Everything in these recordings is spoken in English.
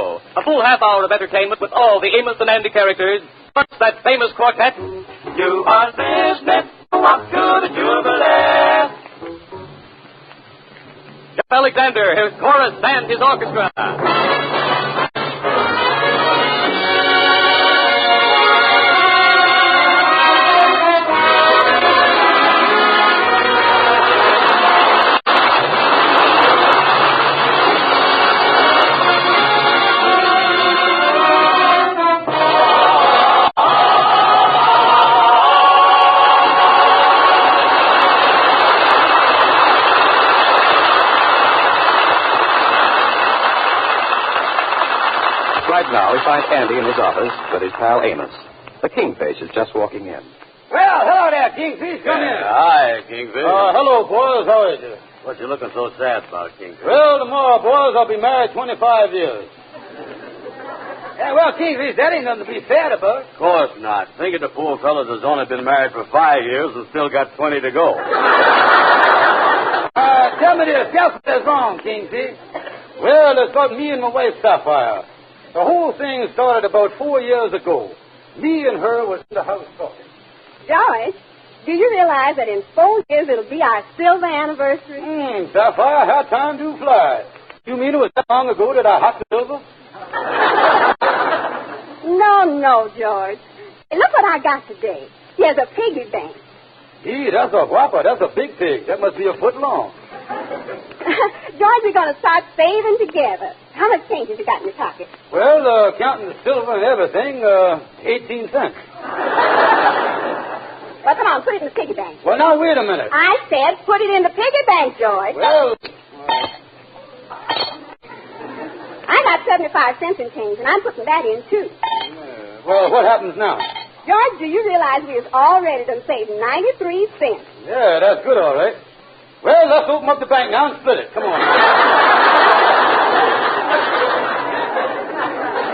show. A full half hour of entertainment with all the Amos and Andy characters, plus that famous quartet. You are listening up to the Jubilee. Jeff Alexander, his chorus and his orchestra. Right now, we find Andy in his office with his pal Amos. The Kingfish is just walking in. Well, hello there, Kingfish. Come in. Hi, Kingfish. Hello, boys. How are you? What you looking so sad about, Kingfish? Well, tomorrow, boys, I'll be married 25 years. Yeah, well, Kingfish, that ain't nothing to be sad about. Of course not. Think of the poor fellas that's only been married for 5 years and still got 20 to go. Tell me this. Guess what's wrong, Kingfish? Well, it's got me and my wife, Sapphire. The whole thing started about 4 years ago. Me and her was in the house talking. George, do you realize that in 4 years it'll be our silver anniversary? Sapphire, how time do fly. You mean it was that long ago that I hopped silver? No, George. Hey, look what I got today. Here's a piggy bank. Gee, that's a whopper. That's a big pig. That must be a foot long. George, we're going to start saving together. How much change have you got in your pocket? Well, counting the silver and everything, 18 cents. Well, come on, put it in the piggy bank. Well, now, wait a minute. I said put it in the piggy bank, George. Well... I got 75 cents in change, and I'm putting that in, too. Well, what happens now? George, do you realize we have already done saved 93 cents? Yeah, that's good, all right. Well, let's open up the bank now and split it. Come on.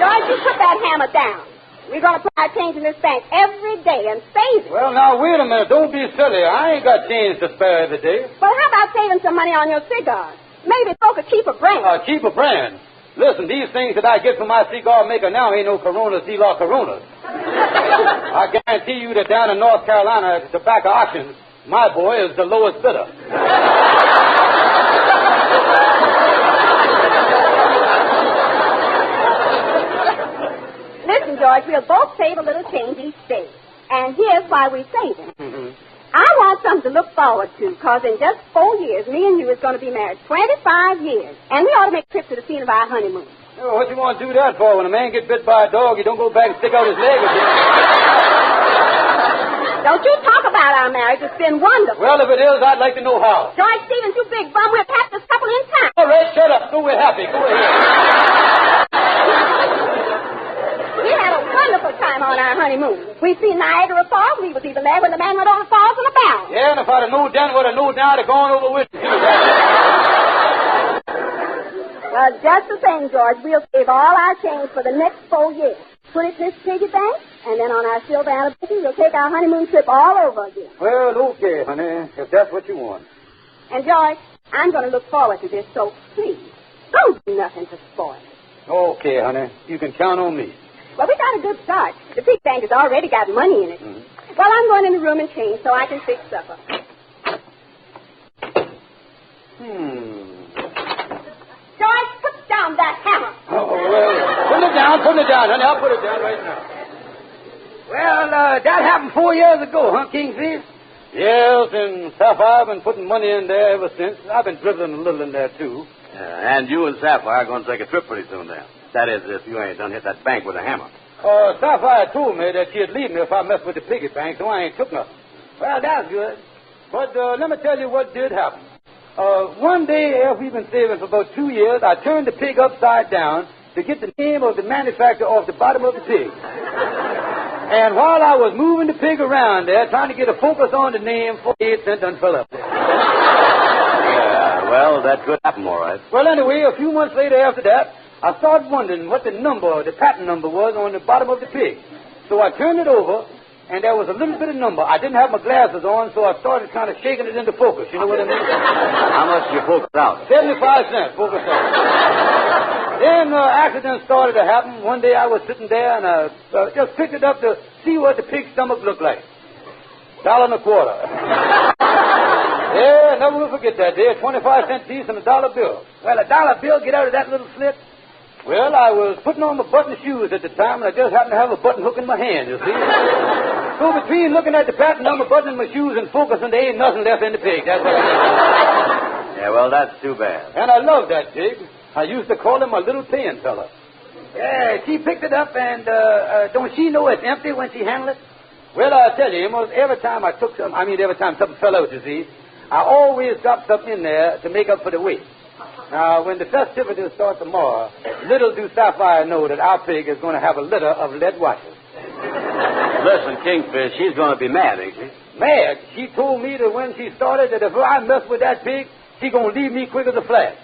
George, you put that hammer down. We're going to put our change in this bank every day and save it. Well, now, wait a minute. Don't be silly. I ain't got change to spare every day. Well, how about saving some money on your cigars? Maybe smoke a cheaper brand. Cheaper brand? Listen, these things that I get from my cigar maker now ain't no Corona Cigar Coronas. I guarantee you that down in North Carolina at the tobacco auctions, my boy is the lowest bidder. Listen, George, we'll both save a little change each day. And here's why we save it. Mm-hmm. I want something to look forward to, because in just 4 years, me and you is going to be married 25 years. And we ought to make trips to the scene of our honeymoon. Oh, what you want to do that for? When a man gets bit by a dog, you don't go back and stick out his leg again. Don't you talk about our marriage. It's been wonderful. Well, if it is, I'd like to know how. George Stevens, you big bum, we'll catch this couple in time. All right, shut up. So we're happy. Go ahead. We had a wonderful time on our honeymoon. We seen Niagara Falls. We was even there when the man went over the falls in a barrel. Yeah, and if I'd have known then what I know now, I'd have gone over with you. Well, just the same, George. We'll save all our change for the next 4 years. Put it in this piggy bank, and then on our silver anniversary, we'll take our honeymoon trip all over again. Well, okay, honey, if that's what you want. And, George, I'm going to look forward to this, so please, don't do nothing to spoil it. Okay, honey. You can count on me. Well, we got a good start. The pig bank has already got money in it. Mm-hmm. Well, I'm going in the room and change so I can fix supper. George, put down that hammer. Oh, well, put it down, honey. I'll put it down right now. Well, that happened 4 years ago, huh, Kingfish? Yes, and Sapphire, I've been putting money in there ever since. I've been dribbling a little in there, too. And you and Sapphire are going to take a trip pretty soon now. That is, if you ain't done hit that bank with a hammer. Sapphire told me that she'd leave me if I messed with the piggy bank, so I ain't took nothing. Well, that's good. But let me tell you what did happen. One day, after we've been saving for about 2 years, I turned the pig upside down to get the name of the manufacturer off the bottom of the pig. And while I was moving the pig around there, trying to get a focus on the name, 48 cents done fell up there. Yeah, well, that could happen, all right. Well, anyway, a few months later after that, I started wondering what the patent number was on the bottom of the pig. So I turned it over, and there was a little bit of number. I didn't have my glasses on, so I started kind of shaking it into focus. You know what I mean? How much did you focus out? 75 cents, focus out. Then accidents started to happen. One day I was sitting there and I just picked it up to see what the pig's stomach looked like. $1.25. Yeah, never will forget that day. A 25-cent piece and a dollar bill. Well, a dollar bill get out of that little slit. Well, I was putting on my button shoes at the time, and I just happened to have a button hook in my hand, you see. So between looking at the pattern on my button and my shoes and focusing, there ain't nothing left in the pig. That's all. Yeah, well, that's too bad. And I love that pig. I used to call him my little paying fella. Yeah, she picked it up, and don't she know it's empty when she handled it? Well, I'll tell you, almost every time every time something fell out, you see, I always dropped something in there to make up for the weight. Now, when the festivities start tomorrow, little do Sapphire know that our pig is going to have a litter of lead watches. Listen, Kingfish, she's going to be mad, ain't she? Mad? She told me that when she started that if I mess with that pig, she's going to leave me quick as a flash.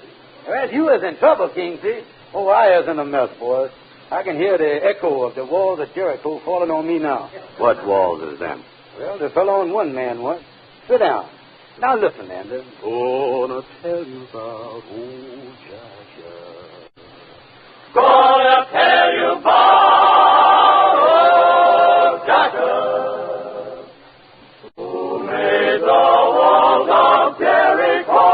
Well, you is in trouble, Kingfish. Oh, I is in a mess, boys. I can hear the echo of the walls of Jericho falling on me now. What walls is them? Well, they fell on one man once. Sit down. Now listen, Andrew. Gonna tell you about old Joshua. Gonna tell you about old Joshua, who made the walls of Jericho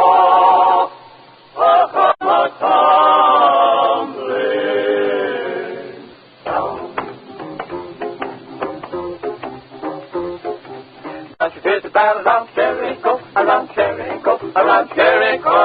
come a-tumbling down. Joshua did the battle around Jericho, around Jericho, around Jericho.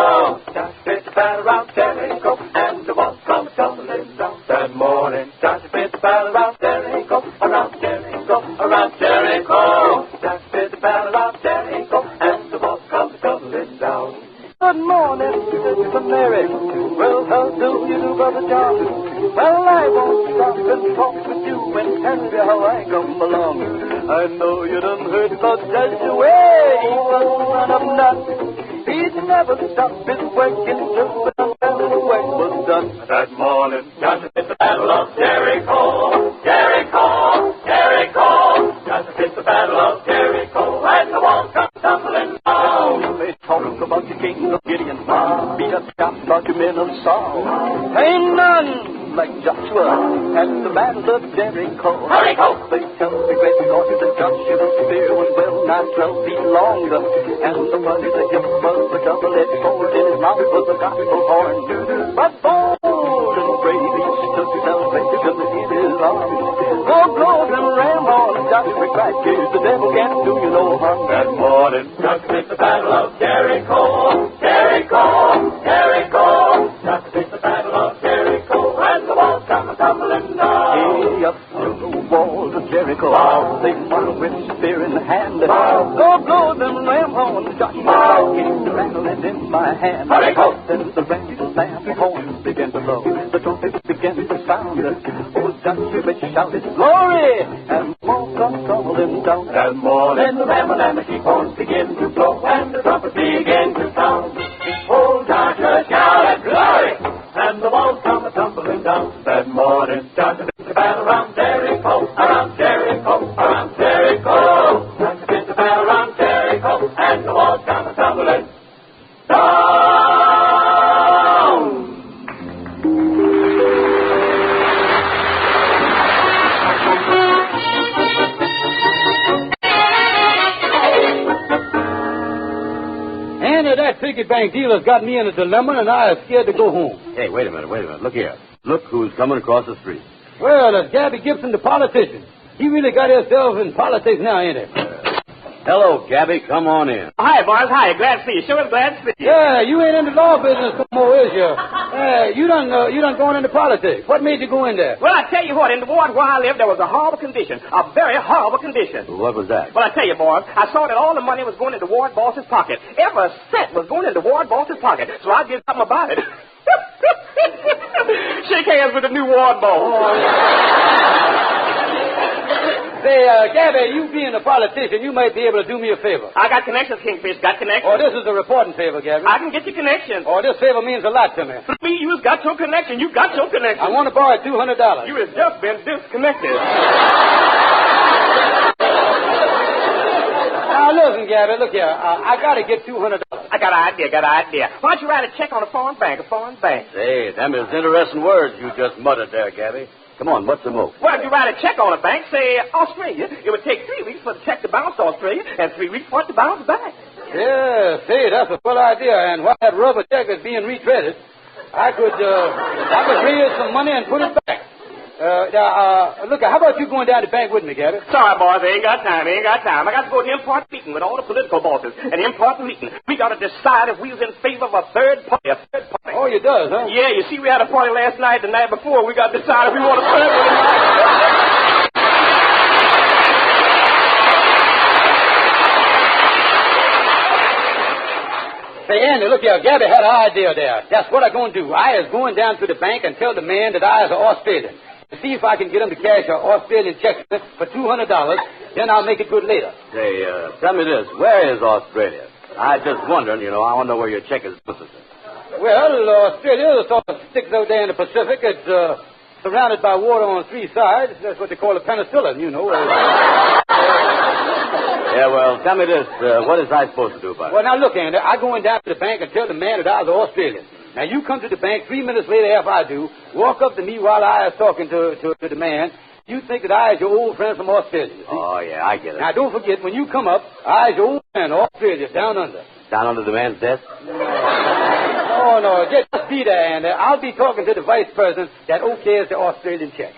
Joshua did the battle around Jericho, and the walls come tumbling down. That morning, Joshua did the battle around Jericho, around Jericho, around Jericho. Joshua did the battle around Jericho, and the walls come tumbling down. Good morning, Sister Mary. Well, how do you do, Brother John? Well, I won't stop and talk with you and tell you how I come along. I know you done heard about Joshua. He was the son of Nun. He'd never stop his work until the work was done. That morning, Joshua did the battle of Jericho, Jericho, Jericho. Joshua did the battle of Jericho, and the walls come tumbling down. They talk about the king of Gideon, beat up shot about the men of Saul. Ain't none like Joshua at the battle of Jericho. Jericho. They tell the great God that Joshua's spear was well nigh 12 feet long, and the money that him was a double-edged sword, in his mouth was a gospel horn. But bold and brave he stood salvation in his arms. Go blows and ram on Joshua cried, the devil can't do you no harm. That morning, Joshua did the battle of Jericho, Jericho, Jericho. Joshua did the battle of Jericho, and the walls come tumbling down. Hey, up to the walls of Jericho, they won with spear in hand. Go blow them ram horns, Joshua came to rattling in my hand. Then the ram horns began to blow, the trumpets began to sound. Oh, Joshua shouted glory, and more come tumbling down. That morning, the ram and the sheep horns begin to blow, and the trumpets begin to sound. Oh, Joshua shouted glory, and the walls come tumbling down. That morning, Joshua did the battle around Jericho, around Jericho, around Jericho. Joshua did the battle around Jericho, and the walls come tumbling down. That piggy bank dealer's got me in a dilemma, and I am scared to go home. Hey, wait a minute. Look here. Look who's coming across the street. Well, that's Gabby Gibson, the politician. He really got himself in politics now, ain't he? Hello, Gabby. Come on in. Hi, boys. Hi. Glad to see you. Sure glad to see you. Yeah, you ain't in the law business no more, is you? You done going into politics. What made you go in there? Well, I tell you what, in the ward where I live, there was a horrible condition. A very horrible condition. What was that? Well, I tell you, boys, I saw that all the money was going into ward boss's pocket. Every cent was going into ward boss's pocket. So I did something about it. Shake hands with the new ward boss. Oh, Say, Gabby, you being a politician, you might be able to do me a favor. I got connections, Kingfish. Got connections. Oh, this is a reporting favor, Gabby. I can get you connections. Oh, this favor means a lot to me. Me, you's got your connection. You got your connection. I want to borrow $200. You has just been disconnected. Now, listen, Gabby, look here. I got to get $200. I got an idea. Why don't you write a check on a foreign bank? Say, them is interesting words you just muttered there, Gabby. Come on, what's the move? Well, if you write a check on a bank, say Australia, it would take 3 weeks for the check to bounce to Australia and 3 weeks for it to bounce back. Yeah, say, that's a full idea. And while that rubber check is being retreaded, I could raise some money and put it back. Look, how about you going down to the bank with me, Gabby? Sorry, boys, I ain't got time. I got to go to import meeting with all the political bosses. An import meeting. We got to decide if we was in favor of a third party. Oh, you does, huh? Yeah, you see, we had a party last night, the night before. We got to decide if we want a third one or not. Say, Andy, look here. Gabby had an idea there. That's what I'm going to do. I is going down to the bank and tell the man that I is an Australian. To see if I can get him to cash an Australian check for $200. Then I'll make it good later. Say, tell me this. Where is Australia? I just wondering, I want to know where your check is posted. Well, Australia sort of sticks out there in the Pacific. It's surrounded by water on 3 sides. That's what they call a penicillin, Yeah, well, tell me this. What is I supposed to do about it? Well, now, look, Andy, I'm going down to the bank and tell the man that I was Australian. Now, you come to the bank 3 minutes later after I do, walk up to me while I is talking to the man. You think that I is your old friend from Australia. See? Oh, yeah, I get it. Now, don't forget, when you come up, I is your old friend, Australia, down under. Down under the man's desk? Oh, no, just be there, Andy. I'll be talking to the vice president that okays the Australian check.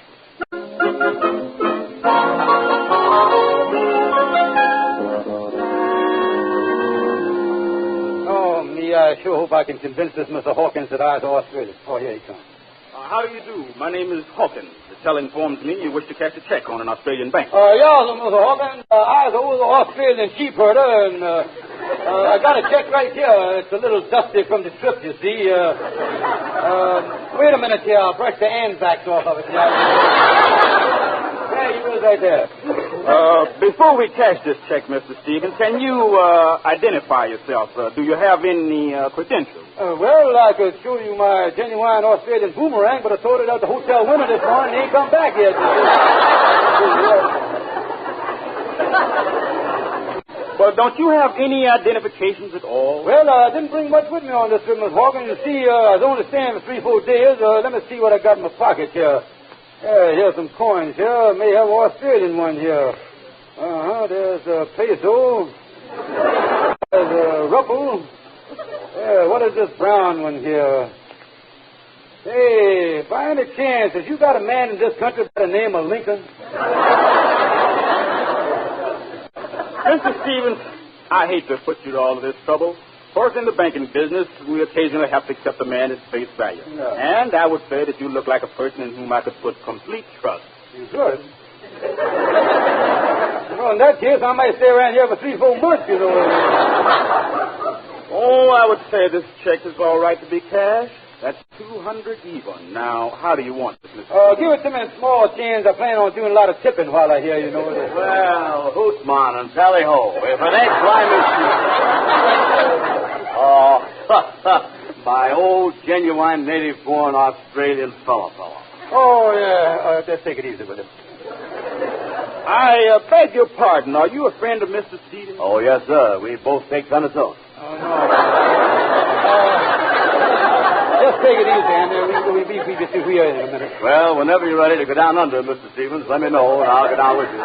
I sure hope I can convince this Mr. Hawkins that I is Australian. Oh, here he comes. How do you do? My name is Hawkins. The teller informs me you wish to cash a check on an Australian bank. Yeah, Mr. Hawkins. I is an old Australian sheep herder, and I got a check right here. It's a little dusty from the trip, you see. Wait a minute here. I'll brush the Anzacs off of it. Yeah, you was right there. Before we cash this check, Mr. Stevens, can you identify yourself? Do you have any credentials? Well, I could show you my genuine Australian boomerang, but I sold it at the hotel window this morning and ain't come back yet. But don't you have any identifications at all? Well, I didn't bring much with me on this trip, Miss Hawkins. You see, I was only staying for 3-4 days. Let me see what I got in my pocket here. Here's some coins here. May have an Australian one here. There's a peso. There's a ruble. What is this brown one here? Hey, by any chance, have you got a man in this country by the name of Lincoln? Mr. Stevens, I hate to put you to all of this trouble. Of course, in the banking business, we occasionally have to accept a man at face value. Yeah. And I would say that you look like a person in whom I could put complete trust. You should. Well, in that case, I might stay around here for 3-4 months, Oh, I would say this check is all right to be cashed. That's 200 even. Now, how do you want this, Mr. Give it to me in small change. I plan on doing a lot of tipping while I hear, Well, hoot-mon and tally-ho. If it ain't Climbing Oh, my old, genuine, native-born Australian fellow. Oh, yeah. Just take it easy with him. I beg your pardon. Are you a friend of Mr. Stevens? Oh, yes, sir. We both take penicillin. Oh, no. Just take it easy, and we'll be here in a minute. Well, whenever you're ready to go down under, Mr. Stevens, let me know, and I'll go down with you.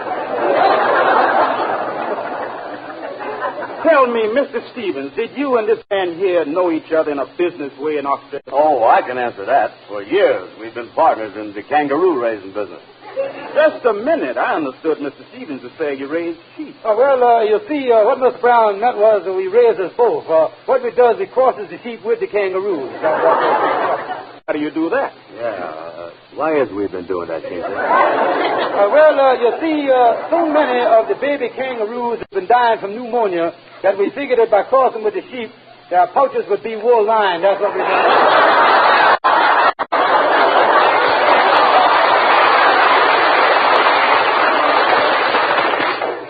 Tell me, Mr. Stevens, did you and this man here know each other in a business way in Australia? Oh, I can answer that. For years, we've been partners in the kangaroo-raising business. Just a minute. I understood Mr. Stevens to say you raised sheep. Well, you see, what Miss Brown meant was that we raise us both. What we does, we crosses the sheep with the kangaroos. How do you do that? Yeah, why has we been doing that, Kingston? You see, so many of the baby kangaroos have been dying from pneumonia that we figured that by crossing with the sheep, their pouches would be wool-lined. That's what we did.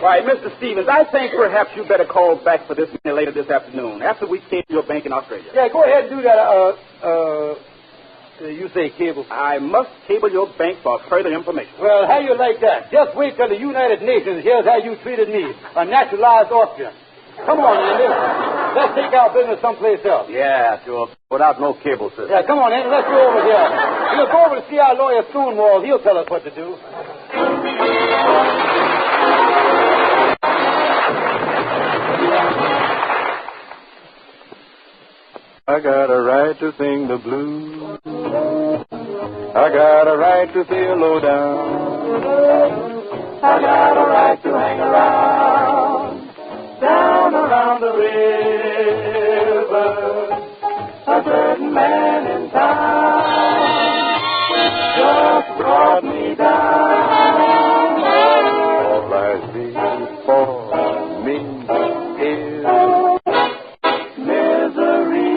Why, Mr. Stevens, I think perhaps you better call back for this minute later this afternoon, after we cable your bank in Australia. Yeah, go ahead and do that. You say cable. I must cable your bank for further information. Well, how you like that? Just wait till the United Nations hears how you treated me, a naturalized Austrian. Come on, Andy. let's take our business someplace else. Yeah, without no cable system. Yeah, come on, Andy, let's go over here. We'll go over to see our lawyer Stonewall. He'll tell us what to do. I got a right to sing the blues. I got a right to feel low down. I got a right to hang around, down around the river. A certain man in town just brought me down. All I see for me is misery.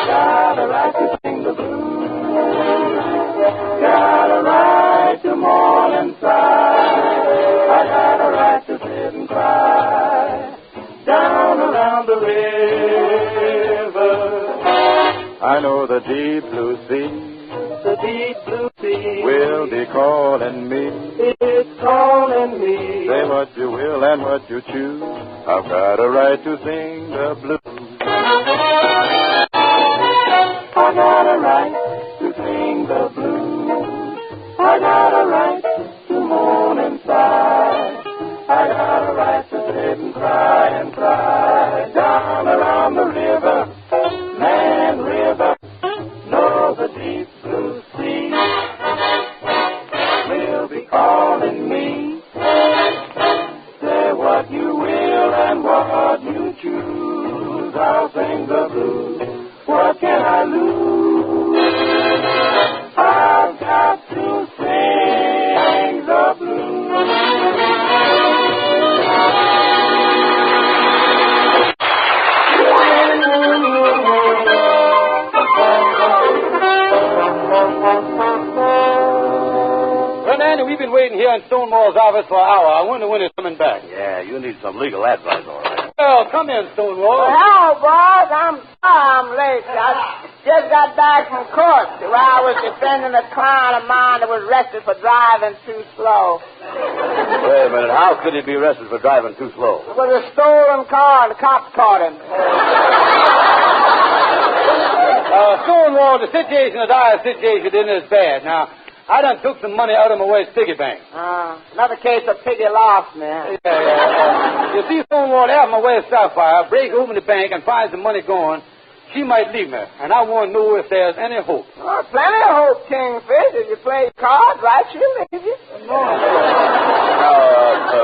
Got a right to sing the blues. Got a right to mourn and sigh. I got a right to sit and cry down around the river. I know the deep blue sea, the deep blue sea will be calling me. It's calling me. Say what you will and what you choose. I've got a right to sing the blues. I got a right to sing the blues. I got a right to mourn and sigh. I got a right to sit and cry down around the river, man river. No, the deep blue sea will be calling me. Say what you will and what you choose. I'll sing the blues. What can I lose? I've got to sing the blues. Well, Andy, we've been waiting here in Stonewall's office for an hour. I wonder when he's coming back. Yeah, you need some legal advice, all right. Well, come in, Stonewall. Hello, boss. I'm late. I just got back from court where I was defending a client of mine that was arrested for driving too slow. Wait a minute. How could he be arrested for driving too slow? It was a stolen car, and the cops caught him. Stonewall, the situation that I situated in is bad. Now, I done took some money out of my wife's piggy bank. Another case of Piggy lost, man. Yeah. You see, Stonewall, after my wife Sapphire, break open the bank and find some money gone, she might leave me. And I want to know if there's any hope. Oh, plenty of hope, Kingfish. If you play cards right, she'll leave you.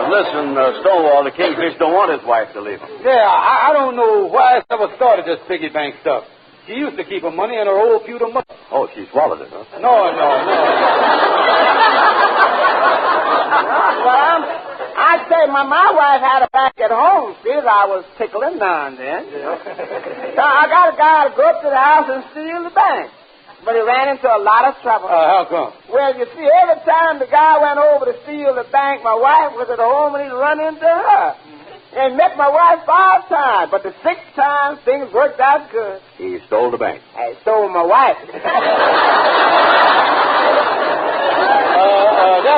Listen, Stonewall, the Kingfish don't want his wife to leave him. Yeah, I don't know why I ever started this piggy bank stuff. She used to keep her money in her old pewter mug. Oh, she swallowed it, huh? No. Well, I'd say my wife had a bank at home. See, I was tickling now and then. So I got a guy to go up to the house and steal the bank. But he ran into a lot of trouble. How come? Well, you see, every time the guy went over to steal the bank, my wife was at home and he'd run into her. And met my wife 5 times, but the 6th time, things worked out good. He stole the bank. I stole my wife. That's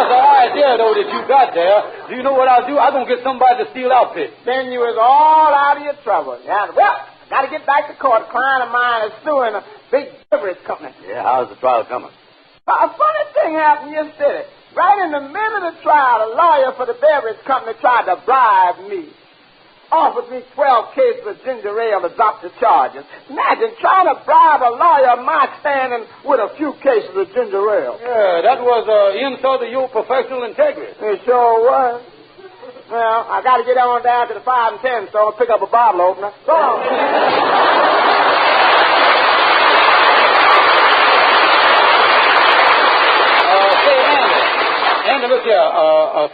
the idea, though, that you got there. Do you know what I'll do? I'm going to get somebody to steal outfits. Then you was all out of your trouble. Yeah, well, got to get back to court. A client of mine is suing a big beverage company. Yeah, how's the trial coming? A funny thing happened yesterday. Right in the middle of the trial, a lawyer for the beverage company tried to bribe me. Offered me 12 cases of ginger ale to drop the charges. Imagine trying to bribe a lawyer of my standing with a few cases of ginger ale. Yeah, that was an insult to your professional integrity. It sure was. Well, I got to get on down to the 5 and 10 store and pick up a bottle opener. So long. Andy, look here.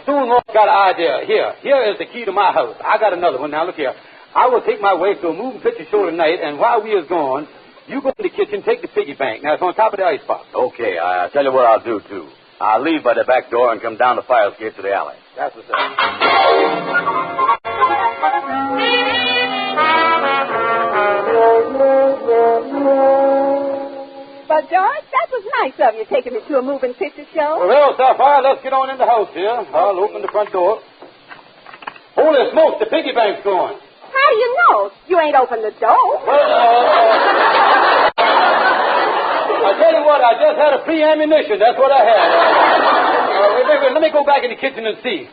Stonewall got an idea. Here is the key to my house. I got another one. Now, look here. I will take my wife to a moving picture show tonight, and while we is gone, you go in the kitchen, take the piggy bank. Now, it's on top of the icebox. Okay, I'll tell you what I'll do, too. I'll leave by the back door and come down the fire escape to the alley. That's what's up. But, George, that was nice of you taking me to a moving picture show. Well, Sapphire, let's get on in the house here. I'll open the front door. Holy smokes, the piggy bank's going. How do you know? You ain't opened the door. Well, I tell you what, I just had a free ammunition. That's what I had. Wait, let me go back in the kitchen and see.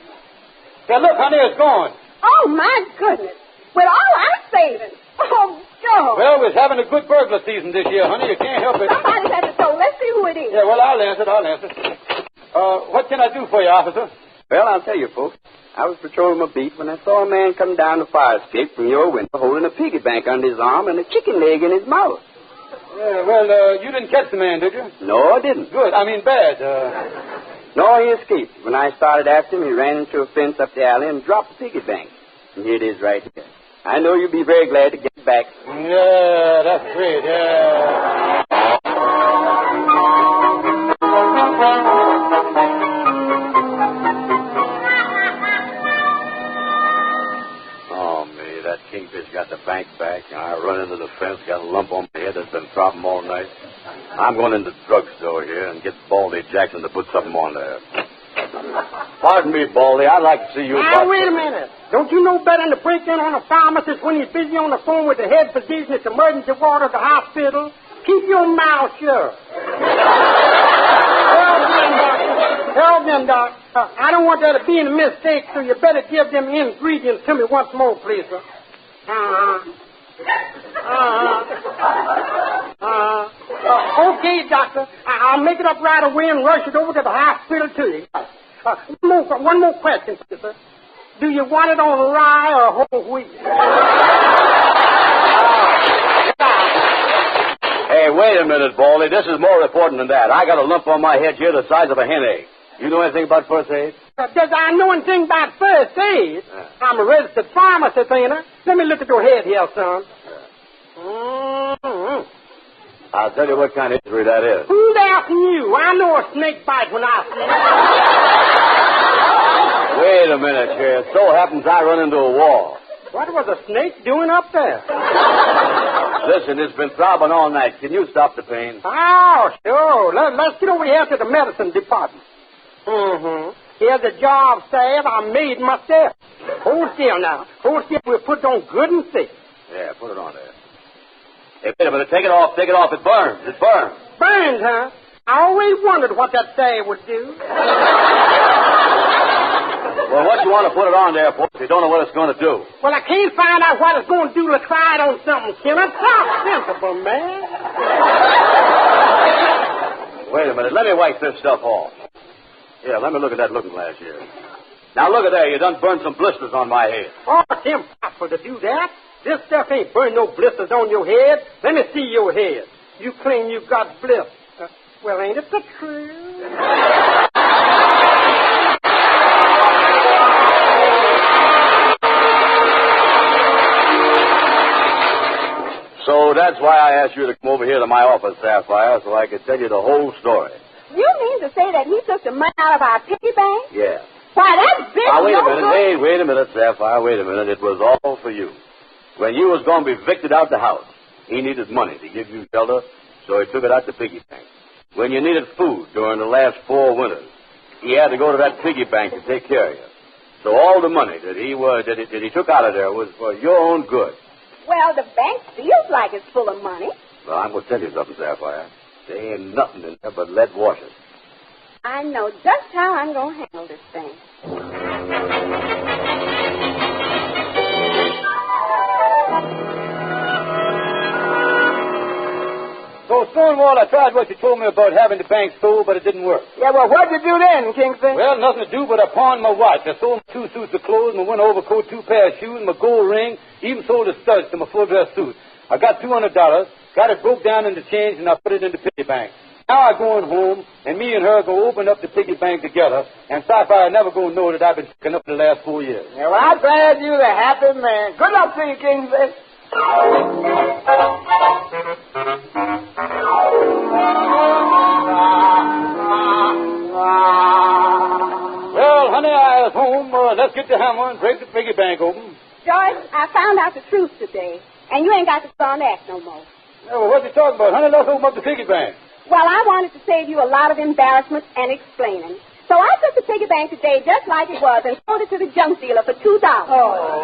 Now, look, honey, it's gone. Oh, my goodness. With all our savings. Oh, God. Well, we're having a good burglar season this year, honey. You can't help it. Somebody's at the door. Let's see who it is. Yeah, well, I'll answer. What can I do for you, officer? Well, I'll tell you, folks. I was patrolling my beat when I saw a man come down the fire escape from your window holding a piggy bank under his arm and a chicken leg in his mouth. Yeah, well, you didn't catch the man, did you? No, I didn't. Good. I mean, bad. No, he escaped. When I started after him, he ran into a fence up the alley and dropped the piggy bank. And here it is right here. I know you'll be very glad to get it back. Yeah, that's great, yeah. Oh, me, that kingfish got the bank back. I run into the fence, got a lump on my head that's been throbbing all night. I'm going into the drugstore here and get Baldy Jackson to put something on there. Pardon me, Baldy. I'd like to see you. Now, wait a minute. Don't you know better than to break in on a pharmacist when he's busy on the phone with the head physician at the emergency ward of the hospital? Keep your mouth shut. Tell them, Doc. I don't want there to be any mistake, so you better give them ingredients to me once more, please, sir. Okay, doctor. I'll make it up right away and rush it over to the hospital to you. One more question, sir. Do you want it on rye or whole wheat? Hey, wait a minute, Baldy. This is more important than that. I got a lump on my head here the size of a hen egg. You know anything about first aid? Does I know anything about first aid? I'm a registered pharmacist, ain't I? Let me look at your head here, son. Mm-hmm. I'll tell you what kind of injury that is. Who's asking you? I know a snake bite when I see it. Wait a minute here. It so happens I run into a wall. What was a snake doing up there? Listen, it's been throbbing all night. Can you stop the pain? Oh, sure. Let's get over here to the medicine department. Mm-hmm. Here's a jar of salve I made myself. Hold still now. Hold still. We'll put it on good and thick. Yeah, put it on there. Hey, wait a minute. Take it off. Take it off. It burns. It burns. Burns, huh? I always wondered what that salve would do. Well, what you want to put it on there for if you don't know what it's going to do? Well, I can't find out what it's going to do to try it on something, Killer. Talk sensible, man. Wait a minute. Let me wipe this stuff off. Here, let me look at that looking glass here. Now, look at there. You done burned some blisters on my head. Oh, it's impossible to do that. This stuff ain't burned no blisters on your head. Let me see your head. You claim you got blisters. Well, ain't it the truth? So that's why I asked you to come over here to my office, Sapphire, so I could tell you the whole story. You mean to say that he took the money out of our piggy bank? Yeah. Why, that's big. Now, wait a minute. Wait a minute, Sapphire. Wait a minute. It was all for you. When you was going to be evicted out the house, he needed money to give you shelter, so he took it out the piggy bank. When you needed food during the last 4 winters, he had to go to that piggy bank to take care of you. So all the money that he took out of there was for your own good. Well, the bank feels like it's full of money. Well, I'm going to tell you something, Sapphire. There ain't nothing in there but lead washers. I know just how I'm going to handle this thing. So, Stonewall, I tried what you told me about having the bank stole, but it didn't work. Yeah, well, what'd you do then, Kingston? Well, nothing to do but I pawned my watch. I sold 2 suits of clothes, my winter overcoat, 2 pairs of shoes, my gold ring, even sold the studs to my full-dress suit. I got $200, got it broke down into change, and I put it in the piggy bank. Now I'm going home, and me and her go open up the piggy bank together, and Sapphire never going to know that I've been picking up the last 4 years. Yeah, well, I'm glad you're the happy man. Good luck to you, Kingston. Well, honey, I was home. Let's get the hammer and break the piggy bank open. George, I found out the truth today, and you ain't got to put on that no more. Well, what you talking about, honey? Let's open up the piggy bank. Well, I wanted to save you a lot of embarrassment and explaining. So I took the piggy bank today just like it was and sold it to the junk dealer for $2. Oh.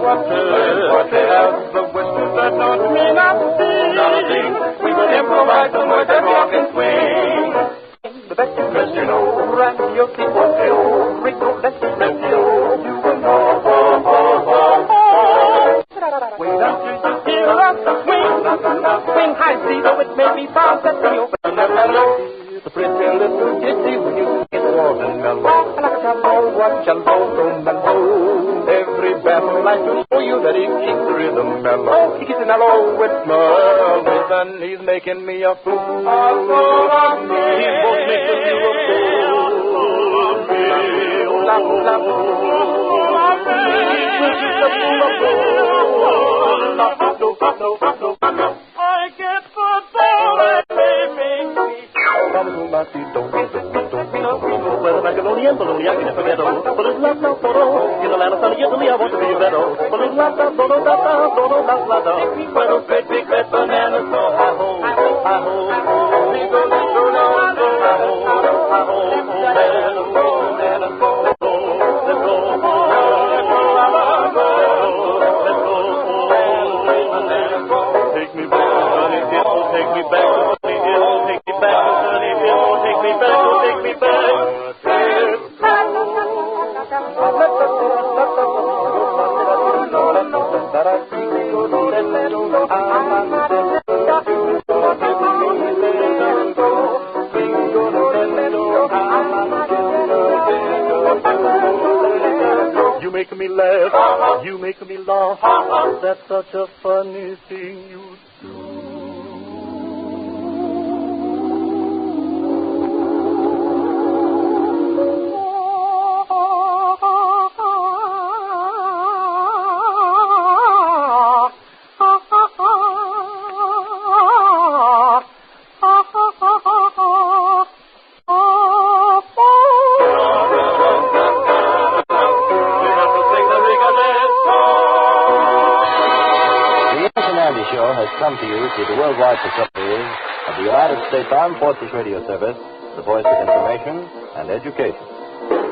water. Have the whistle that don't mean nothing. We will improvise the words that walk and swing. The best dress you know, and your feet will feel. Rico, let's dress you. You will know. We want you to hear us swing. Swing high, see though it may be fast at the open melody. The pretty little gypsy when you get warm and mellow. Like a trombone, watch and boom and boom. Every battle like to show you that he keeps the rhythm mellow. He keeps it mellow with murmurs and he's making me a fool. He's both making you a fool. La la I get football and they make me. Macaroni and bologna, I can forget all. But it's not so photo. In the land of sunny Italy, I want to be a better. But it's not so photo, but a great big red banana, so I hold, Take me back, honey, take me back, honey, take me back, honey, take me back, take me back. You make me laugh, you make me laugh. That's such a funny thing you do. Come to you through the worldwide facilities of the United States Armed Forces Radio Service, the voice of information and education.